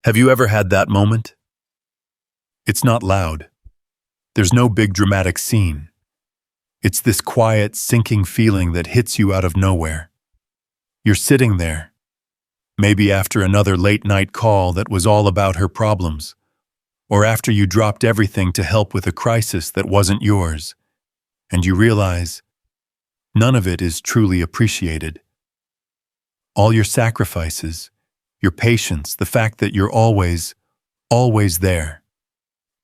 Have you ever had that moment? It's not loud. There's no big dramatic scene. It's this quiet, sinking feeling that hits you out of nowhere. You're sitting there, maybe after another late-night call that was all about her problems, or after you dropped everything to help with a crisis that wasn't yours, and you realize none of it is truly appreciated. All your sacrifices, your patience, the fact that you're always there.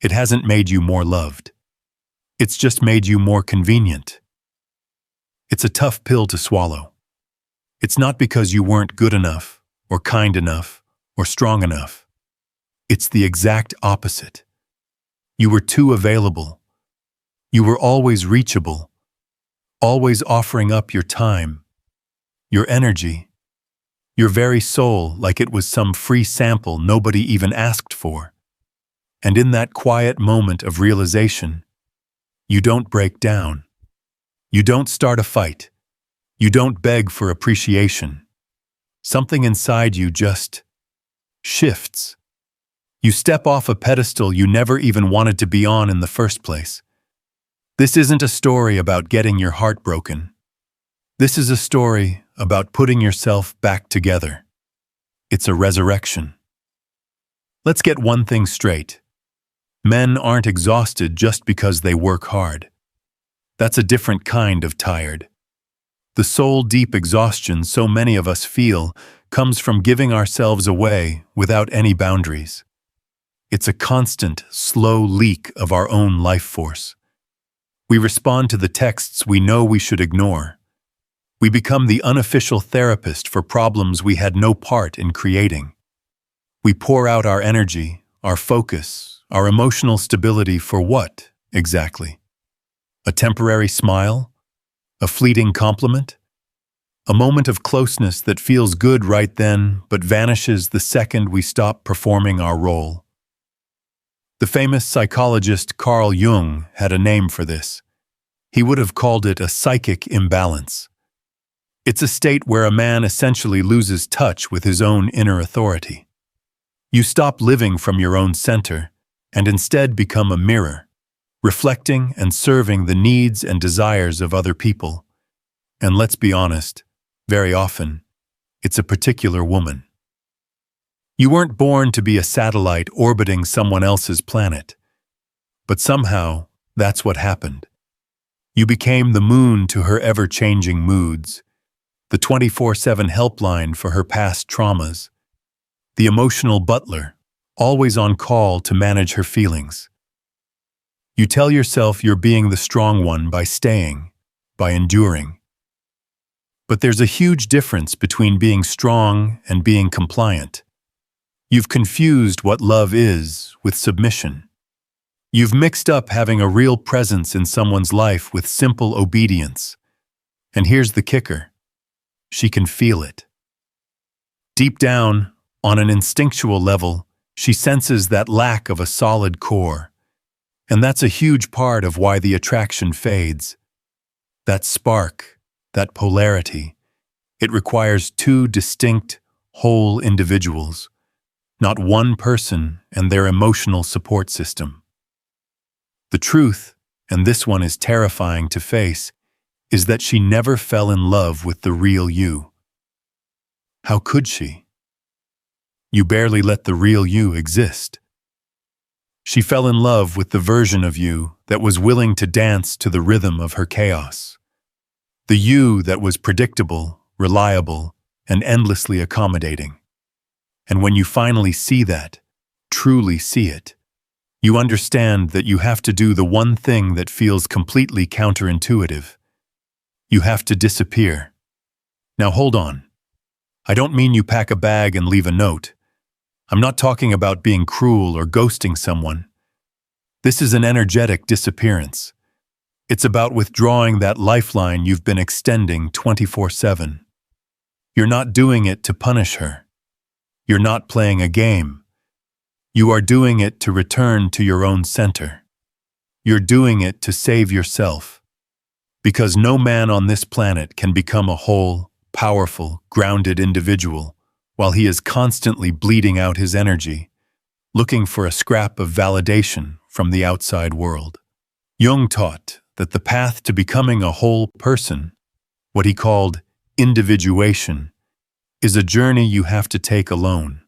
It hasn't made you more loved. It's just made you more convenient. It's a tough pill to swallow. It's not because you weren't good enough, or kind enough, or strong enough. It's the exact opposite. You were too available. You were always reachable, always offering up your time, your energy, your very soul like it was some free sample nobody even asked for. And in that quiet moment of realization, you don't break down. You don't start a fight. You don't beg for appreciation. Something inside you just shifts. You step off a pedestal you never even wanted to be on in the first place. This isn't a story about getting your heart broken. This is a story about putting yourself back together. It's a resurrection. Let's get one thing straight. Men aren't exhausted just because they work hard. That's a different kind of tired. The soul-deep exhaustion so many of us feel comes from giving ourselves away without any boundaries. It's a constant, slow leak of our own life force. We respond to the texts we know we should ignore. We become the unofficial therapist for problems we had no part in creating. We pour out our energy, our focus, our emotional stability for what, exactly? A temporary smile? A fleeting compliment? A moment of closeness that feels good right then but vanishes the second we stop performing our role. The famous psychologist Carl Jung had a name for this. He would have called it a psychic imbalance. It's a state where a man essentially loses touch with his own inner authority. You stop living from your own center and instead become a mirror, reflecting and serving the needs and desires of other people. And let's be honest, very often, it's a particular woman. You weren't born to be a satellite orbiting someone else's planet. But somehow, that's what happened. You became the moon to her ever-changing moods, the 24/7 helpline for her past traumas, the emotional butler, always on call to manage her feelings. You tell yourself you're being the strong one by staying, by enduring. But there's a huge difference between being strong and being compliant. You've confused what love is with submission. You've mixed up having a real presence in someone's life with simple obedience. And here's the kicker. She can feel it. Deep down, on an instinctual level, she senses that lack of a solid core. And that's a huge part of why the attraction fades. That spark, that polarity, it requires two distinct, whole individuals, not one person and their emotional support system. The truth, and this one is terrifying to face, is that she never fell in love with the real you. How could she? You barely let the real you exist. She fell in love with the version of you that was willing to dance to the rhythm of her chaos. The you that was predictable, reliable, and endlessly accommodating. And when you finally see that, truly see it, you understand that you have to do the one thing that feels completely counterintuitive. You have to disappear. Now hold on. I don't mean you pack a bag and leave a note. I'm not talking about being cruel or ghosting someone. This is an energetic disappearance. It's about withdrawing that lifeline you've been extending 24/7. You're not doing it to punish her. You're not playing a game. You are doing it to return to your own center. You're doing it to save yourself. Because no man on this planet can become a whole, powerful, grounded individual while he is constantly bleeding out his energy, looking for a scrap of validation from the outside world. Jung taught that the path to becoming a whole person, what he called individuation, is a journey you have to take alone.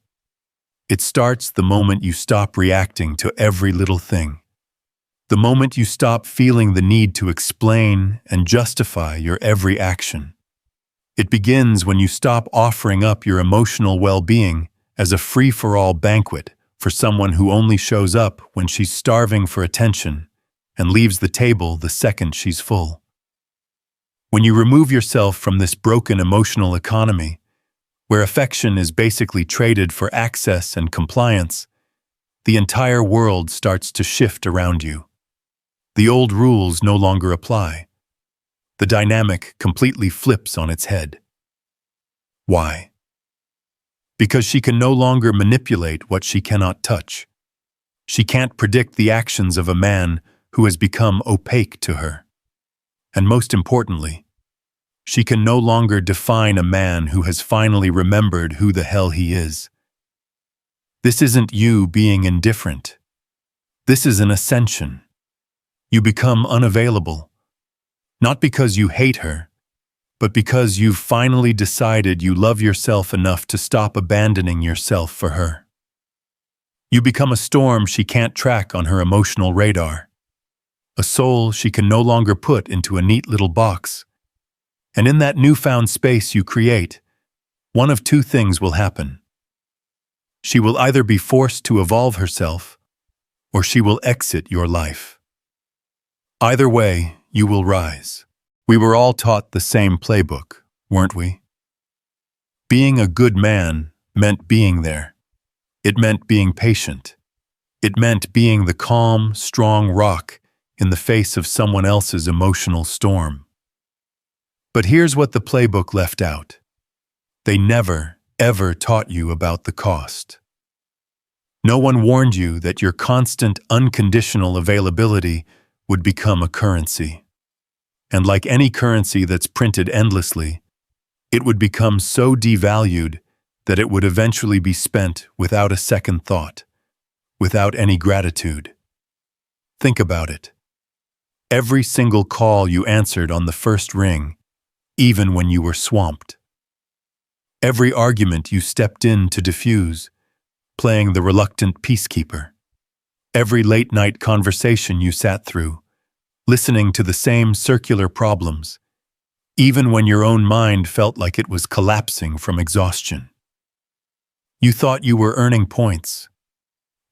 It starts the moment you stop reacting to every little thing. The moment you stop feeling the need to explain and justify your every action. It begins when you stop offering up your emotional well-being as a free-for-all banquet for someone who only shows up when she's starving for attention and leaves the table the second she's full. When you remove yourself from this broken emotional economy, where affection is basically traded for access and compliance, the entire world starts to shift around you. The old rules no longer apply. The dynamic completely flips on its head. Why? Because she can no longer manipulate what she cannot touch. She can't predict the actions of a man who has become opaque to her. And most importantly, she can no longer define a man who has finally remembered who the hell he is. This isn't you being indifferent. This is an ascension. You become unavailable, not because you hate her, but because you've finally decided you love yourself enough to stop abandoning yourself for her. You become a storm she can't track on her emotional radar, a soul she can no longer put into a neat little box. And in that newfound space you create, one of two things will happen. She will either be forced to evolve herself, or she will exit your life. Either way, you will rise. We were all taught the same playbook, weren't we? Being a good man meant being there. It meant being patient. It meant being the calm, strong rock in the face of someone else's emotional storm. But here's what the playbook left out. They never, ever taught you about the cost. No one warned you that your constant, unconditional availability would become a currency. And like any currency that's printed endlessly, it would become so devalued that it would eventually be spent without a second thought, without any gratitude. Think about it. Every single call you answered on the first ring, even when you were swamped. Every argument you stepped in to diffuse, playing the reluctant peacekeeper. Every late-night conversation you sat through, listening to the same circular problems, even when your own mind felt like it was collapsing from exhaustion. You thought you were earning points.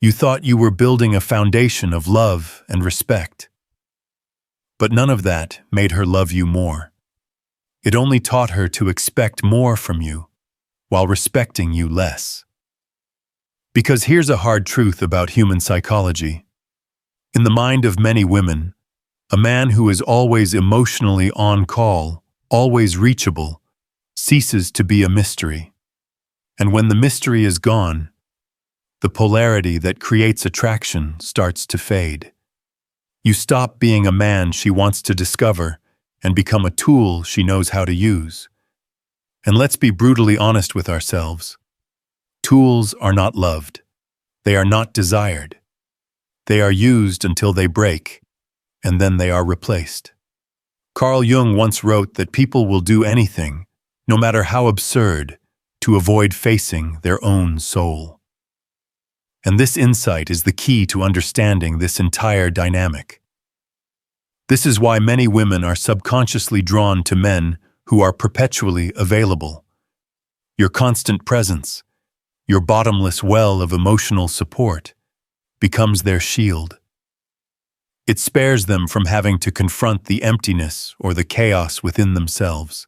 You thought you were building a foundation of love and respect. But none of that made her love you more. It only taught her to expect more from you, while respecting you less. Because here's a hard truth about human psychology. In the mind of many women, a man who is always emotionally on call, always reachable, ceases to be a mystery. And when the mystery is gone, the polarity that creates attraction starts to fade. You stop being a man she wants to discover and become a tool she knows how to use. And let's be brutally honest with ourselves. Tools are not loved. They are not desired. They are used until they break, and then they are replaced. Carl Jung once wrote that people will do anything, no matter how absurd, to avoid facing their own soul. And this insight is the key to understanding this entire dynamic. This is why many women are subconsciously drawn to men who are perpetually available. Your constant presence, your bottomless well of emotional support, becomes their shield. It spares them from having to confront the emptiness or the chaos within themselves.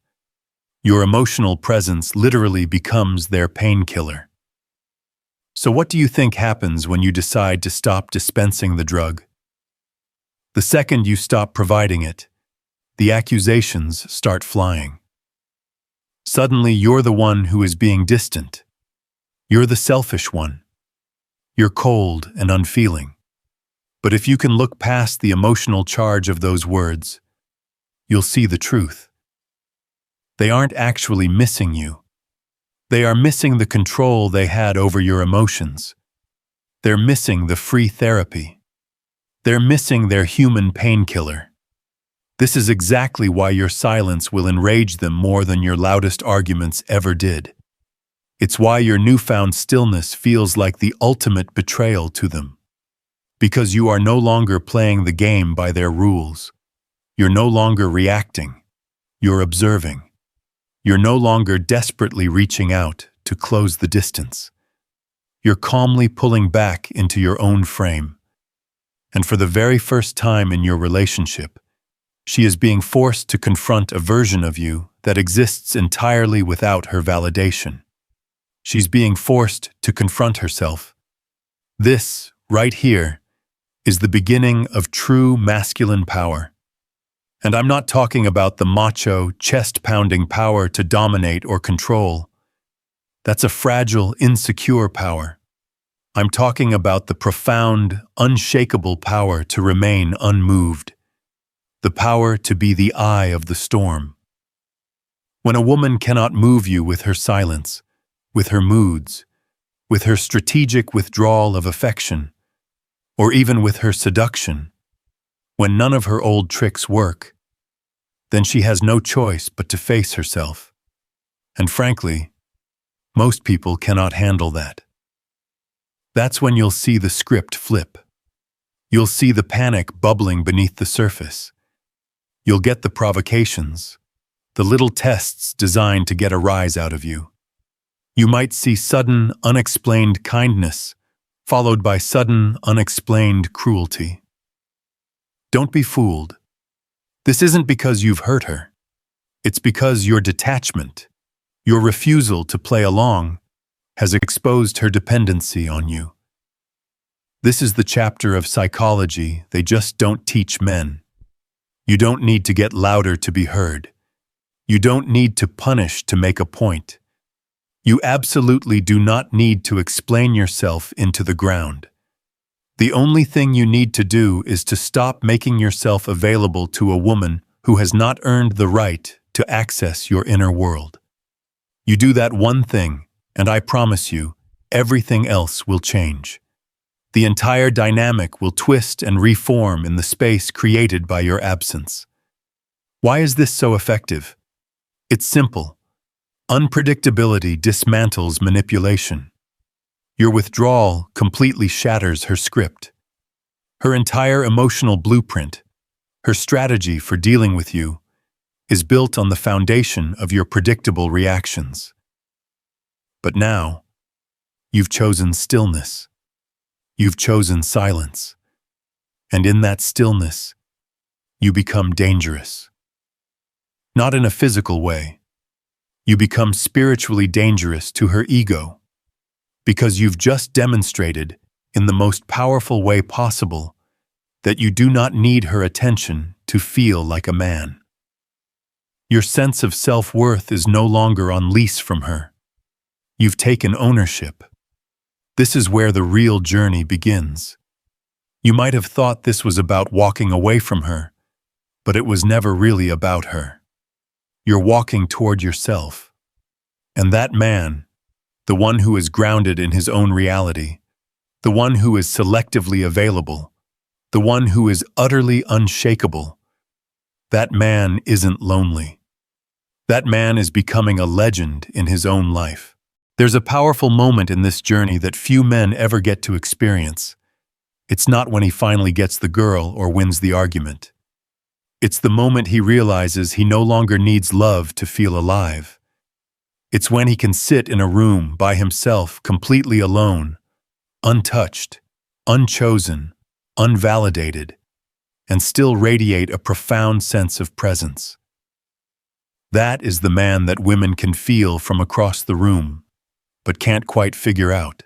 Your emotional presence literally becomes their painkiller. So what do you think happens when you decide to stop dispensing the drug? The second you stop providing it, the accusations start flying. Suddenly you're the one who is being distant. You're the selfish one. You're cold and unfeeling. But if you can look past the emotional charge of those words, you'll see the truth. They aren't actually missing you. They are missing the control they had over your emotions. They're missing the free therapy. They're missing their human painkiller. This is exactly why your silence will enrage them more than your loudest arguments ever did. It's why your newfound stillness feels like the ultimate betrayal to them. Because you are no longer playing the game by their rules. You're no longer reacting. You're observing. You're no longer desperately reaching out to close the distance. You're calmly pulling back into your own frame. And for the very first time in your relationship, she is being forced to confront a version of you that exists entirely without her validation. She's being forced to confront herself. This, right here, is the beginning of true masculine power. And I'm not talking about the macho, chest-pounding power to dominate or control. That's a fragile, insecure power. I'm talking about the profound, unshakable power to remain unmoved. The power to be the eye of the storm. When a woman cannot move you with her silence, with her moods, with her strategic withdrawal of affection, or even with her seduction, when none of her old tricks work, then she has no choice but to face herself. And frankly, most people cannot handle that. That's when you'll see the script flip. You'll see the panic bubbling beneath the surface. You'll get the provocations, the little tests designed to get a rise out of you. You might see sudden, unexplained kindness, followed by sudden, unexplained cruelty. Don't be fooled. This isn't because you've hurt her. It's because your detachment, your refusal to play along, has exposed her dependency on you. This is the chapter of psychology they just don't teach men. You don't need to get louder to be heard. You don't need to punish to make a point. You absolutely do not need to explain yourself into the ground. The only thing you need to do is to stop making yourself available to a woman who has not earned the right to access your inner world. You do that one thing, and I promise you, everything else will change. The entire dynamic will twist and reform in the space created by your absence. Why is this so effective? It's simple. Unpredictability dismantles manipulation. Your withdrawal completely shatters her script. Her entire emotional blueprint, her strategy for dealing with you, is built on the foundation of your predictable reactions. But now, you've chosen stillness. You've chosen silence. And in that stillness, you become dangerous. Not in a physical way. You become spiritually dangerous to her ego, because you've just demonstrated, in the most powerful way possible, that you do not need her attention to feel like a man. Your sense of self-worth is no longer on lease from her. You've taken ownership. This is where the real journey begins. You might have thought this was about walking away from her, but it was never really about her. You're walking toward yourself. And that man, the one who is grounded in his own reality, the one who is selectively available, the one who is utterly unshakable, that man isn't lonely. That man is becoming a legend in his own life. There's a powerful moment in this journey that few men ever get to experience. It's not when he finally gets the girl or wins the argument. It's the moment he realizes he no longer needs love to feel alive. It's when he can sit in a room by himself, completely alone, untouched, unchosen, unvalidated, and still radiate a profound sense of presence. That is the man that women can feel from across the room, but can't quite figure out.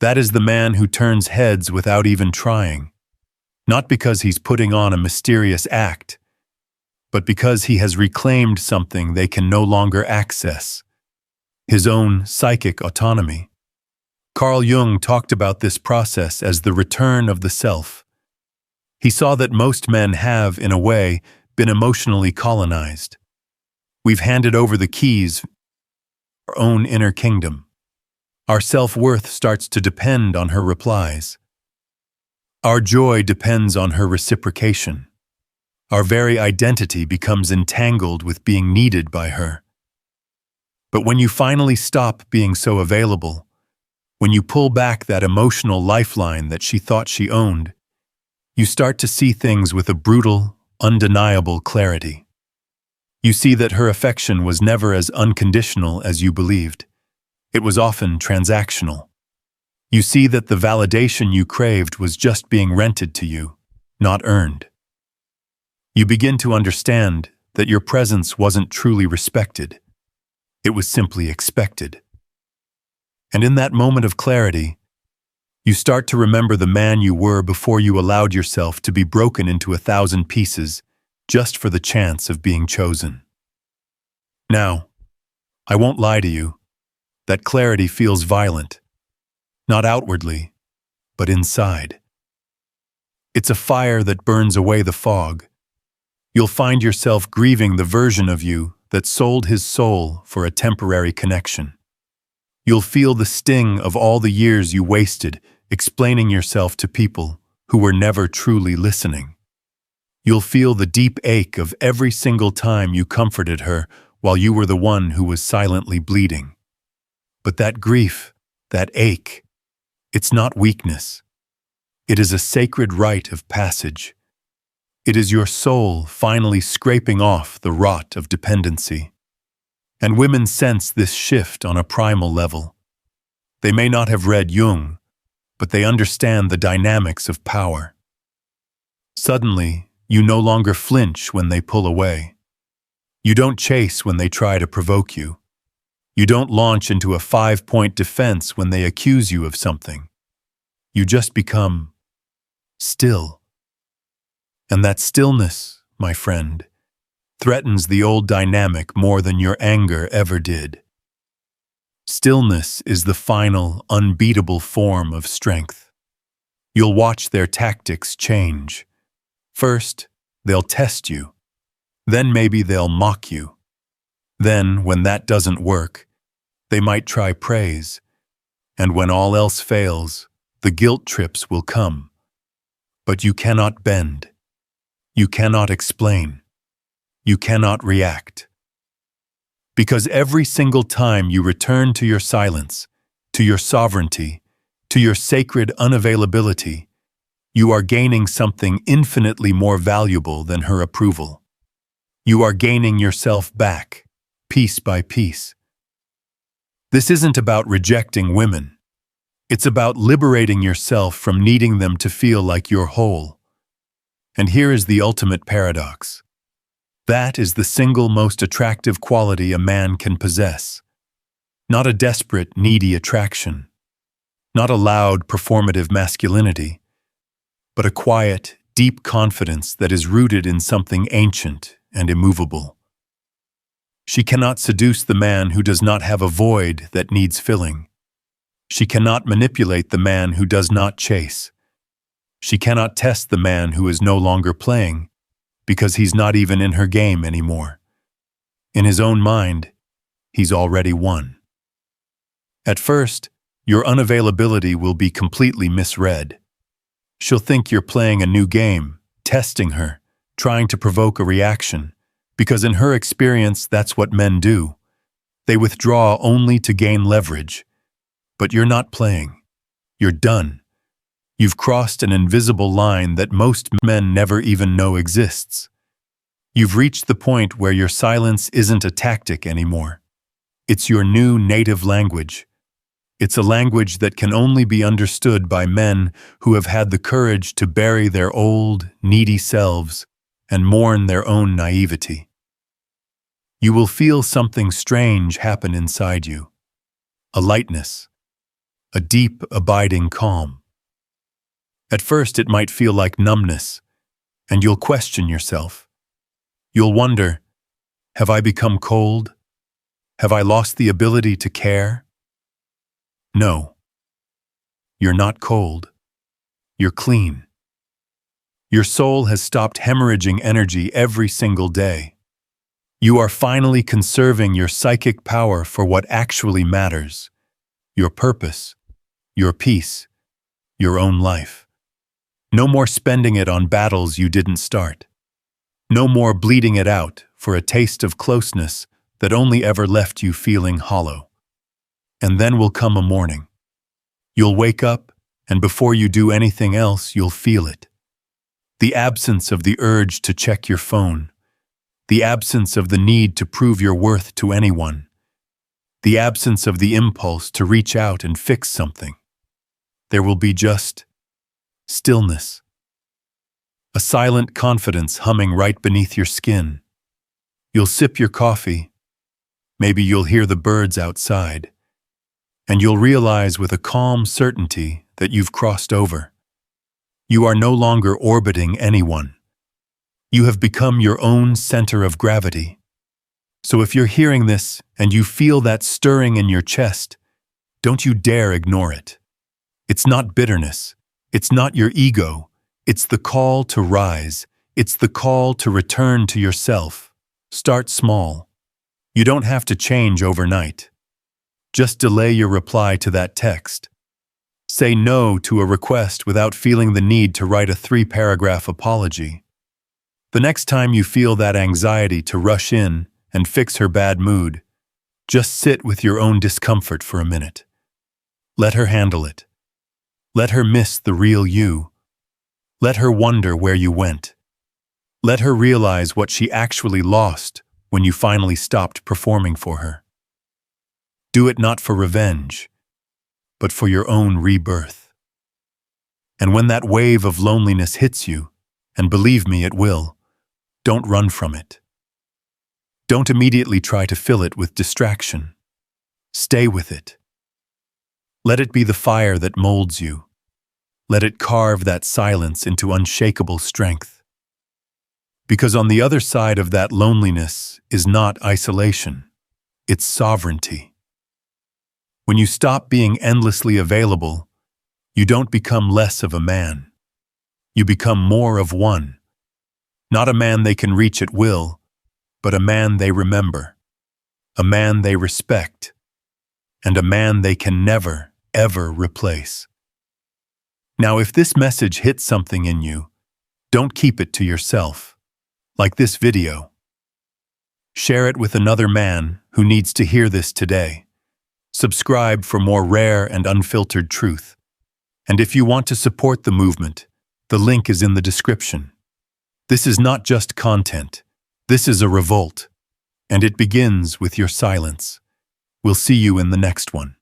That is the man who turns heads without even trying, not because he's putting on a mysterious act, but because he has reclaimed something they can no longer access, his own psychic autonomy. Carl Jung talked about this process as the return of the self. He saw that most men have, in a way, been emotionally colonized. We've handed over the keys our own inner kingdom. Our self-worth starts to depend on her replies. Our joy depends on her reciprocation. Our very identity becomes entangled with being needed by her. But when you finally stop being so available, when you pull back that emotional lifeline that she thought she owned, you start to see things with a brutal, undeniable clarity. You see that her affection was never as unconditional as you believed. It was often transactional. You see that the validation you craved was just being rented to you, not earned. You begin to understand that your presence wasn't truly respected. It was simply expected. And in that moment of clarity, you start to remember the man you were before you allowed yourself to be broken into 1,000 pieces just for the chance of being chosen. Now, I won't lie to you, that clarity feels violent, not outwardly, but inside. It's a fire that burns away the fog. You'll find yourself grieving the version of you that sold his soul for a temporary connection. You'll feel the sting of all the years you wasted explaining yourself to people who were never truly listening. You'll feel the deep ache of every single time you comforted her while you were the one who was silently bleeding. But that grief, that ache, it's not weakness. It is a sacred rite of passage. It is your soul finally scraping off the rot of dependency. And women sense this shift on a primal level. They may not have read Jung, but they understand the dynamics of power. Suddenly, you no longer flinch when they pull away. You don't chase when they try to provoke you. You don't launch into a 5-point defense when they accuse you of something. You just become still. And that stillness, my friend, threatens the old dynamic more than your anger ever did. Stillness is the final, unbeatable form of strength. You'll watch their tactics change. First, they'll test you. Then maybe they'll mock you. Then, when that doesn't work, they might try praise. And when all else fails, the guilt trips will come. But you cannot bend. You cannot explain. You cannot react. Because every single time you return to your silence, to your sovereignty, to your sacred unavailability, you are gaining something infinitely more valuable than her approval. You are gaining yourself back, piece by piece. This isn't about rejecting women. It's about liberating yourself from needing them to feel like you're whole. And here is the ultimate paradox. That is the single most attractive quality a man can possess. Not a desperate, needy attraction. Not a loud, performative masculinity. But a quiet, deep confidence that is rooted in something ancient and immovable. She cannot seduce the man who does not have a void that needs filling. She cannot manipulate the man who does not chase. She cannot test the man who is no longer playing, because he's not even in her game anymore. In his own mind, he's already won. At first, your unavailability will be completely misread. She'll think you're playing a new game, testing her, trying to provoke a reaction, because in her experience, that's what men do. They withdraw only to gain leverage. But you're not playing. You're done. You've crossed an invisible line that most men never even know exists. You've reached the point where your silence isn't a tactic anymore. It's your new native language. It's a language that can only be understood by men who have had the courage to bury their old, needy selves and mourn their own naivety. You will feel something strange happen inside you. A lightness. A deep, abiding calm. At first, it might feel like numbness, and you'll question yourself. You'll wonder, have I become cold? Have I lost the ability to care? No. You're not cold. You're clean. Your soul has stopped hemorrhaging energy every single day. You are finally conserving your psychic power for what actually matters: your purpose, your peace, your own life. No more spending it on battles you didn't start. No more bleeding it out for a taste of closeness that only ever left you feeling hollow. And then will come a morning. You'll wake up, and before you do anything else, you'll feel it. The absence of the urge to check your phone. The absence of the need to prove your worth to anyone. The absence of the impulse to reach out and fix something. There will be just stillness. A silent confidence humming right beneath your skin. You'll sip your coffee. Maybe you'll hear the birds outside. And you'll realize with a calm certainty that you've crossed over. You are no longer orbiting anyone. You have become your own center of gravity. So if you're hearing this and you feel that stirring in your chest, don't you dare ignore it. It's not bitterness. It's not your ego. It's the call to rise. It's the call to return to yourself. Start small. You don't have to change overnight. Just delay your reply to that text. Say no to a request without feeling the need to write a 3-paragraph apology. The next time you feel that anxiety to rush in and fix her bad mood, just sit with your own discomfort for a minute. Let her handle it. Let her miss the real you. Let her wonder where you went. Let her realize what she actually lost when you finally stopped performing for her. Do it not for revenge, but for your own rebirth. And when that wave of loneliness hits you, and believe me, it will, don't run from it. Don't immediately try to fill it with distraction. Stay with it. Let it be the fire that molds you. Let it carve that silence into unshakable strength. Because on the other side of that loneliness is not isolation, it's sovereignty. When you stop being endlessly available, you don't become less of a man. You become more of one. Not a man they can reach at will, but a man they remember, a man they respect, and a man they can never, ever replace. Now, if this message hits something in you, don't keep it to yourself. Like this video. Share it with another man who needs to hear this today. Subscribe for more rare and unfiltered truth. And if you want to support the movement, the link is in the description. This is not just content. This is a revolt. And it begins with your silence. We'll see you in the next one.